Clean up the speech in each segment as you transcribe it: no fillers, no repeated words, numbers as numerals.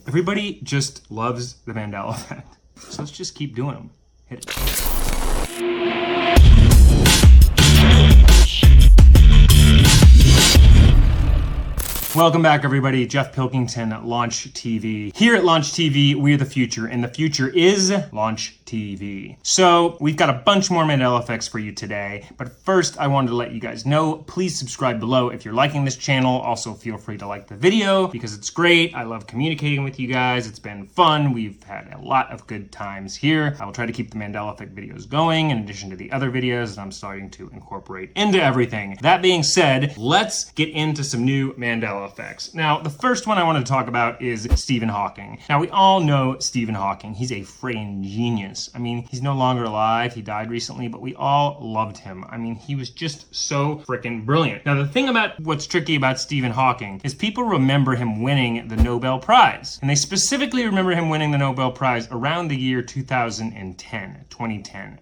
Everybody just loves the Mandela Effect. So let's just keep doing them. Hit it. Welcome back, everybody. Jeff Pilkington at Launch TV. Here at Launch TV, we're the future, and the future is Launch TV. So we've got a bunch more Mandela effects for you today, but first I wanted to let you guys know, please subscribe below if you're liking this channel. Also feel free to like the video because it's great. I love communicating with you guys. It's been fun. We've had a lot of good times here. I will try to keep the Mandela Effect videos going in addition to the other videos that I'm starting to incorporate into everything. That being said, let's get into some new Mandela effects. Now, the first one I want to talk about is Stephen Hawking. Now, we all know Stephen Hawking. He's a freaking genius. I mean, he's no longer alive. He died recently, but we all loved him. I mean, he was just so freaking brilliant. Now, the thing about what's tricky about Stephen Hawking is people remember him winning the Nobel Prize. And they specifically remember him winning the Nobel Prize around the year 2010.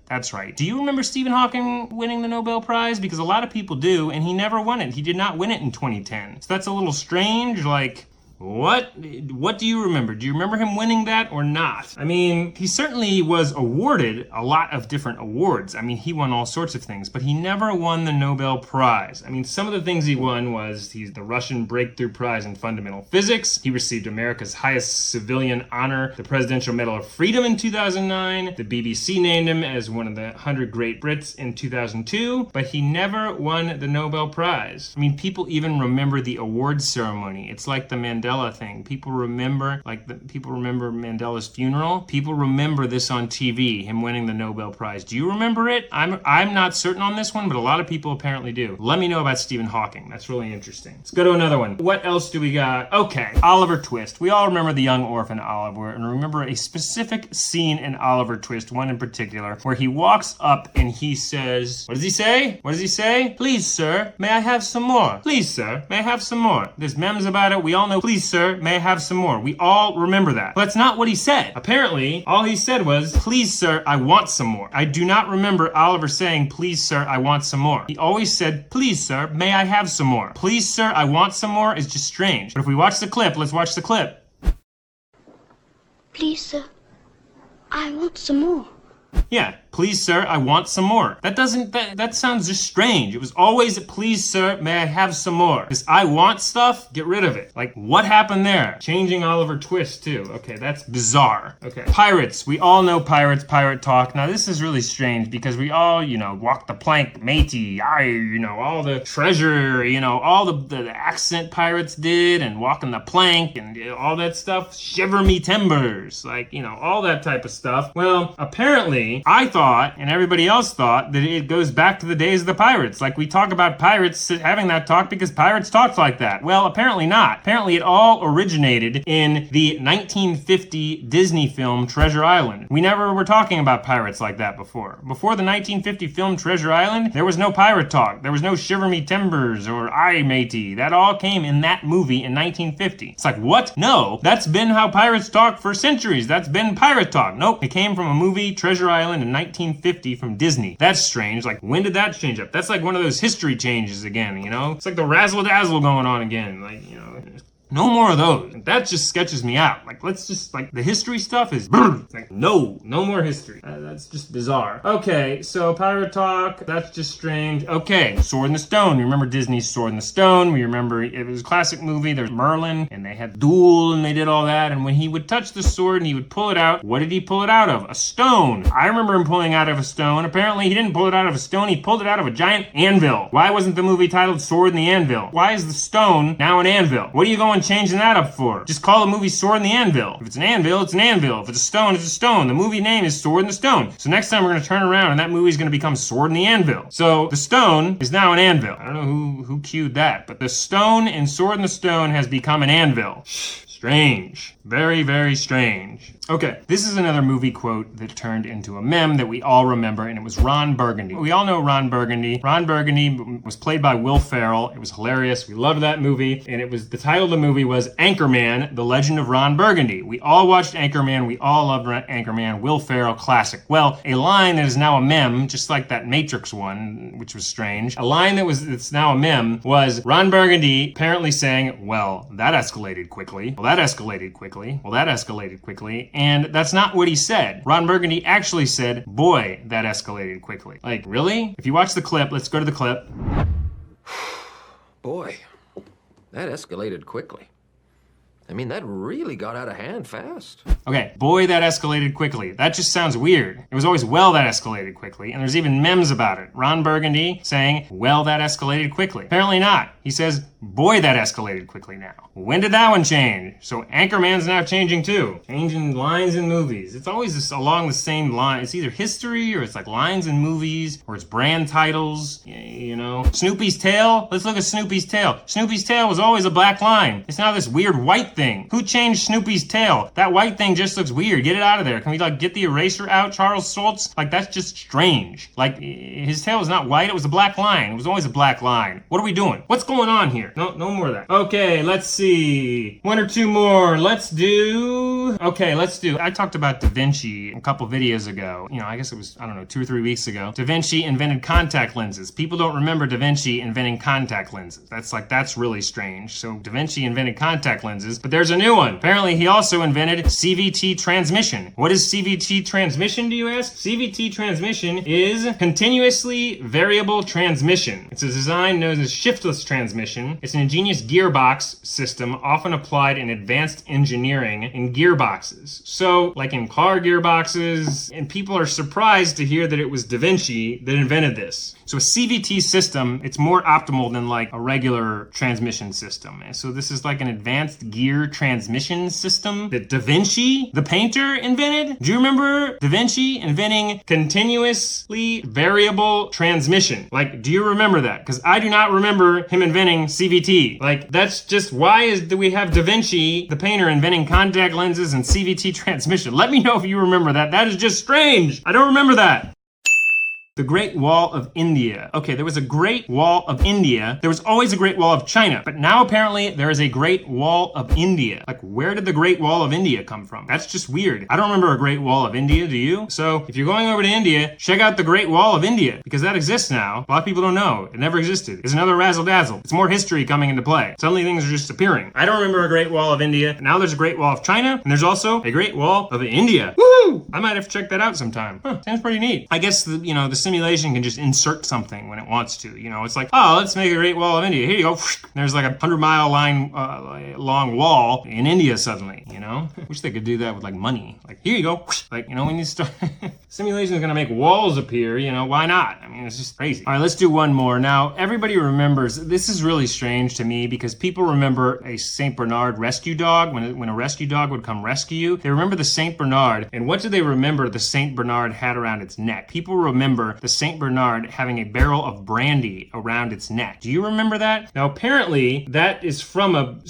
That's right. Do you remember Stephen Hawking winning the Nobel Prize? Because a lot of people do, and he never won it. He did not win it in 2010. So that's a little strange, like, what do you remember? Do you remember him winning that or not? I mean, he certainly was awarded a lot of different awards. I mean, he won all sorts of things, but he never won the Nobel Prize. I mean, some of the things he won was he's the Russian Breakthrough Prize in Fundamental Physics. He received America's highest civilian honor, the Presidential Medal of Freedom in 2009. The BBC named him as one of the 100 Great Brits in 2002, but he never won the Nobel Prize. I mean, people even remember the awards ceremony. It's like the Mandela thing. People remember Mandela's funeral. People remember this on TV, him winning the Nobel Prize. Do you remember it? I'm not certain on this one, but a lot of people apparently do. Let me know about Stephen Hawking. That's really interesting. Let's go to another one. What else do we got? Okay, Oliver Twist. We all remember the young orphan Oliver, and remember a specific scene in Oliver Twist, one in particular, where he walks up and he says, what does he say? What does he say? Please, sir, may I have some more? Please, sir, may I have some more? There's memes about it. We all know, please, sir, may I have some more? We all remember that. But that's not what he said. Apparently, all he said was, please, sir, I want some more. I do not remember Oliver saying, please, sir, I want some more. He always said, please, sir, may I have some more? Please, sir, I want some more is just strange. But if we watch the clip, let's watch the clip. Please, sir, I want some more. Yeah, please, sir, I want some more. That sounds just strange. It was always, please, sir, may I have some more? This I want stuff, get rid of it. Like, what happened there? Changing Oliver Twist, too. Okay, that's bizarre. Okay, pirates. We all know pirates, pirate talk. Now, this is really strange because we all, walk the plank, matey, all the treasure, all the accent pirates did and walking the plank and all that stuff. Shiver me timbers. Like, all that type of stuff. Well, apparently, I thought, and everybody else thought, that it goes back to the days of the pirates. Like, we talk about pirates having that talk because pirates talked like that. Well, apparently not. Apparently it all originated in the 1950 Disney film Treasure Island. We never were talking about pirates like that before. Before the 1950 film Treasure Island, there was no pirate talk. There was no shiver me timbers or aye matey. That all came in that movie in 1950. It's like, what? No, that's been how pirates talk for centuries. That's been pirate talk. Nope, it came from a movie, Treasure Island, in 1950 from Disney. That's strange. Like, when did that change up? That's like one of those history changes again, It's like the razzle-dazzle going on again. Like, no more of those. That just sketches me out. Like, let's just, the history stuff is like, no more history. That's just bizarre. Okay, so pirate talk, that's just strange. Okay, Sword in the Stone. You remember Disney's Sword in the Stone? We remember it was a classic movie. There's Merlin, and they had duel, and they did all that. And when he would touch the sword and he would pull it out, what did he pull it out of? A stone. I remember him pulling out of a stone. Apparently, he didn't pull it out of a stone. He pulled it out of a giant anvil. Why wasn't the movie titled Sword in the Anvil? Why is the stone now an anvil? What are you going changing that up for? Just call the movie Sword in the Anvil. If it's an anvil, it's an anvil. If it's a stone, it's a stone. The movie name is Sword in the Stone. So next time we're going to turn around and that movie's going to become Sword in the Anvil. So the stone is now an anvil. I don't know who cued that, but the stone in Sword in the Stone has become an anvil. Strange. Very, very strange. Okay, this is another movie quote that turned into a meme that we all remember, and it was Ron Burgundy. We all know Ron Burgundy. Ron Burgundy was played by Will Ferrell. It was hilarious. We loved that movie, and the title of the movie was Anchorman, The Legend of Ron Burgundy. We all watched Anchorman. We all loved Anchorman. Will Ferrell, classic. Well, a line that is now a meme, just like that Matrix one, which was strange. A line that's now a meme was Ron Burgundy apparently saying, well, that escalated quickly. Well, that escalated quickly. Well, that escalated quickly. And that's not what he said. Ron Burgundy actually said, boy, that escalated quickly. Like, really? If you watch the clip, let's go to the clip. Boy, that escalated quickly. I mean, that really got out of hand fast. Okay, boy, that escalated quickly. That just sounds weird. It was always, well, that escalated quickly. And there's even memes about it. Ron Burgundy saying, well, that escalated quickly. Apparently not. He says, boy, that escalated quickly now. When did that one change? So Anchorman's now changing too. Changing lines in movies. It's always this, along the same line. It's either history or it's like lines in movies or it's brand titles, you know. Snoopy's tail? Let's look at Snoopy's tail. Snoopy's tail was always a black line. It's now this weird white thing. Who changed Snoopy's tail? That white thing just looks weird. Get it out of there. Can we like get the eraser out, Charles Schultz? Like that's just strange. Like his tail was not white. It was a black line. It was always a black line. What are we doing? What's going on here? No more of that. Okay, let's see. One or two more. I talked about Da Vinci a couple videos ago. You know, I guess it was, I don't know, 2 or 3 weeks ago. Da Vinci invented contact lenses. People don't remember Da Vinci inventing contact lenses. That's really strange. So Da Vinci invented contact lenses, but there's a new one. Apparently he also invented CVT transmission. What is CVT transmission, do you ask? CVT transmission is continuously variable transmission. It's a design known as shiftless transmission. It's an ingenious gearbox system often applied in advanced engineering in gearboxes. So, like in car gearboxes, and people are surprised to hear that it was Da Vinci that invented this. So a CVT system, it's more optimal than like a regular transmission system. And so this is like an advanced gear transmission system that Da Vinci, the painter, invented. Do you remember Da Vinci inventing continuously variable transmission? Like, do you remember that? Because I do not remember him inventing CVT. Like, that's just, do we have Da Vinci, the painter, inventing contact lenses and CVT transmission? Let me know if you remember that. That is just strange. I don't remember that. The Great Wall of India. Okay, there was a Great Wall of India. There was always a Great Wall of China, but now apparently there is a Great Wall of India. Like, where did the Great Wall of India come from? That's just weird. I don't remember a Great Wall of India, do you? So if you're going over to India, check out the Great Wall of India, because that exists now. A lot of people don't know. It never existed. It's another razzle-dazzle. It's more history coming into play. Suddenly things are just appearing. I don't remember a Great Wall of India. Now there's a Great Wall of China, and there's also a Great Wall of India. Woohoo! I might have to check that out sometime. Sounds pretty neat. I guess the simulation can just insert something when it wants to. You know, it's like, oh, let's make a Great Wall of India. Here you go. There's like a 100-mile long wall in India suddenly, you know? Wish they could do that with like money. Like, here you go. Like, you know, when you start... Simulation is going to make walls appear, you know, why not? I mean, it's just crazy. All right, let's do one more. Now, everybody remembers, this is really strange to me because people remember a St. Bernard rescue dog. When a rescue dog would come rescue you, they remember the St. Bernard. And what do they remember the St. Bernard had around its neck? People remember the St. Bernard having a barrel of brandy around its neck. Do you remember that? Now, apparently, that is from an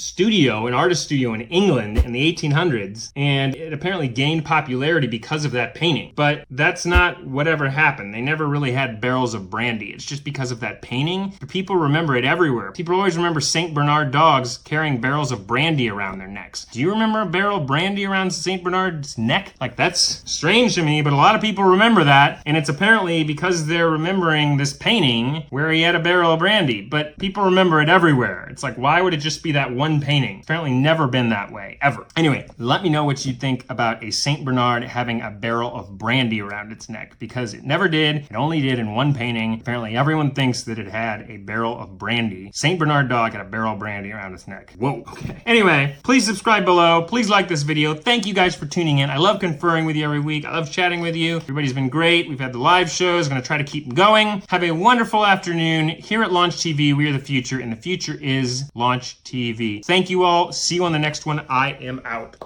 artist studio in England in the 1800s, and it apparently gained popularity because of that painting. But that's not whatever happened. They never really had barrels of brandy. It's just because of that painting. But people remember it everywhere. People always remember St. Bernard dogs carrying barrels of brandy around their necks. Do you remember a barrel of brandy around St. Bernard's neck? Like, that's strange to me, but a lot of people remember that, and it's apparently because they're remembering this painting where he had a barrel of brandy, but people remember it everywhere. It's like, why would it just be that one painting? Apparently never been that way, ever. Anyway, let me know what you think about a St. Bernard having a barrel of brandy around its neck, because it never did. It only did in one painting. Apparently everyone thinks that it had a barrel of brandy. St. Bernard dog had a barrel of brandy around its neck. Whoa, okay. Anyway, please subscribe below. Please like this video. Thank you guys for tuning in. I love conferring with you every week. I love chatting with you. Everybody's been great. We've had the live shows. Gonna try to keep them going. Have a wonderful afternoon. Here at Launch TV, we are the future, and the future is Launch TV. Thank you all. See you on the next one. I am out.